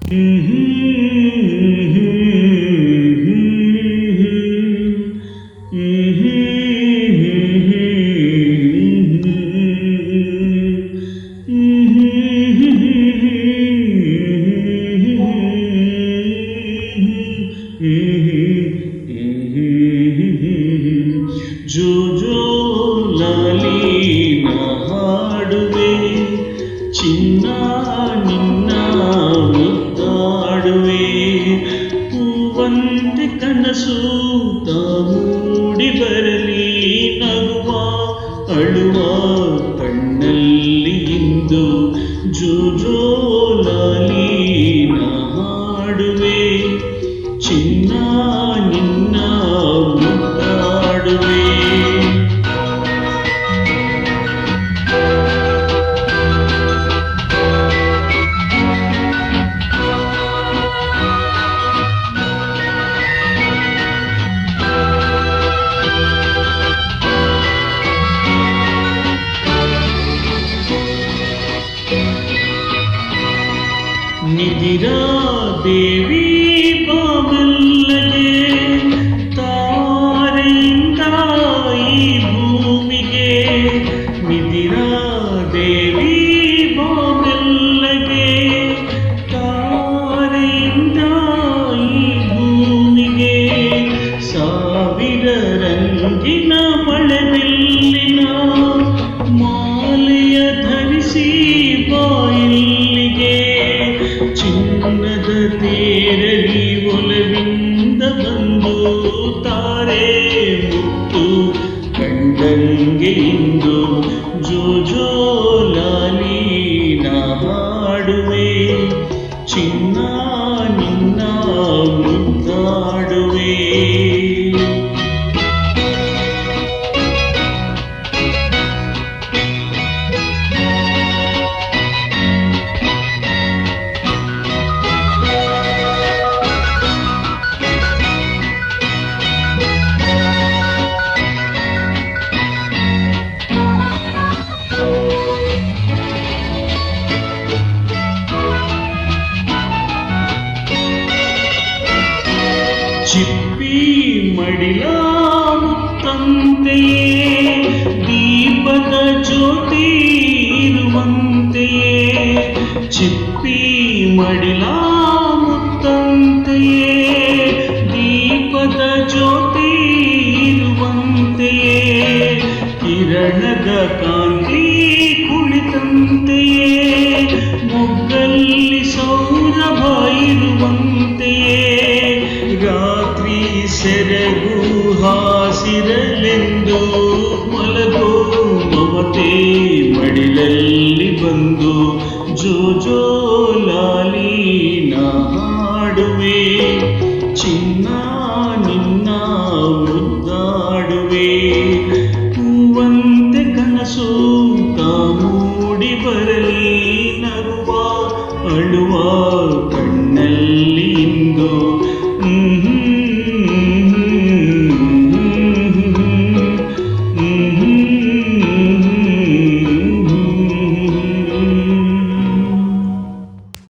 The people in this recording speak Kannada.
ಜೋ ಜೋ ಲಾಲಿ ನಾ ಹಾಡುವೆ, ಚಿನ್ನ ನಿನ್ನ ಮುದ್ದಾಡುವೆ. ಹೂವಂತೆ ಕನಸು ಮೂಡಿ ಬರಲಿ, ನಗುವ ಅಳುವ ಕಣ್ಣಲ್ಲಿ ಇಂದು. ಜೋ ಜೋ ಲಾಲಿ ನಾ ಹಾಡುವೆ, ಚಿನ್ನ ನಿನ್ನ ಮುದ್ದಾಡುವೆ. ನಿಧಿರಾ ದೇವಿ ಬಾಬಲ್ಲಗೆ, ತಾರೆಯಿಂದ ಈ ಭೂಮಿಗೆ. ನಿಧಿರಾ ದೇವಿ ಬಾಬಲ್ಲಗೆ, ತಾರೆಯಿಂದ ಈ ಭೂಮಿಗೆ. ಸಾವಿರ ರಂಗಿನ ಮಳೆಬಿಲ್ಲಿನ ಮಾಲೆಯ ಧರಿಸಿ ಬಾಯಿಲ್ಲಿಗೆ. ಚಿನ್ನದ ತೇರಲಿ ಒಲವಿಂದ ಬಂದು, ತಾರೆ ಮುತ್ತು ಕಂಡಂಗೆ ಇಂದು. ಜೋ ಜೋ ಲಾಲಿ ನಾ ಹಾಡುವೆ, ಚಿನ್ನ ನಿನ್ನ ಮುದ್ದಾಡುವೆ. ಚಿಪ್ಪಿ ಮಡಿಲ ಮುತ್ತಂತೆಯೇ, ದೀಪದ ಜ್ಯೋತಿ ಇರುವಂತೆಯೇ. ಚಿಪ್ಪಿ ಮಡಿಲ ಮುತ್ತಂತೆಯೇ, ದೀಪದ ಜ್ಯೋತಿ ಇರುವಂತೆಯೇ. ಕಿರಣದ ಕಾಂತಿ ಕುಳಿತಂತೆಯೇ, ಮೊಗ್ಗಲ್ಲಿ ಸೌರಭ ಇರುವಂತೆಯೇ. ರಾತ್ರಿ ಸೆರಗು ಹಾಸಿರಲೆಂದು ಮಲಗೋ ಮಮತೆ ಮಡಿಲಲ್ಲಿ ಬಂದು. ಜೋ ಜೋ ಲಾಲಿ ನಾ ಹಾಡುವೆ, ಚಿನ್ನ ನಿನ್ನ ಮುದ್ದಾಡುವೆ. ಹೂವಂತೆ ಕನಸು ಮೂಡಿ ಬರಲಿ, ನಗುವ ಅಳುವ ಕಣ್ಣಲ್ಲಿ ಇಂದು.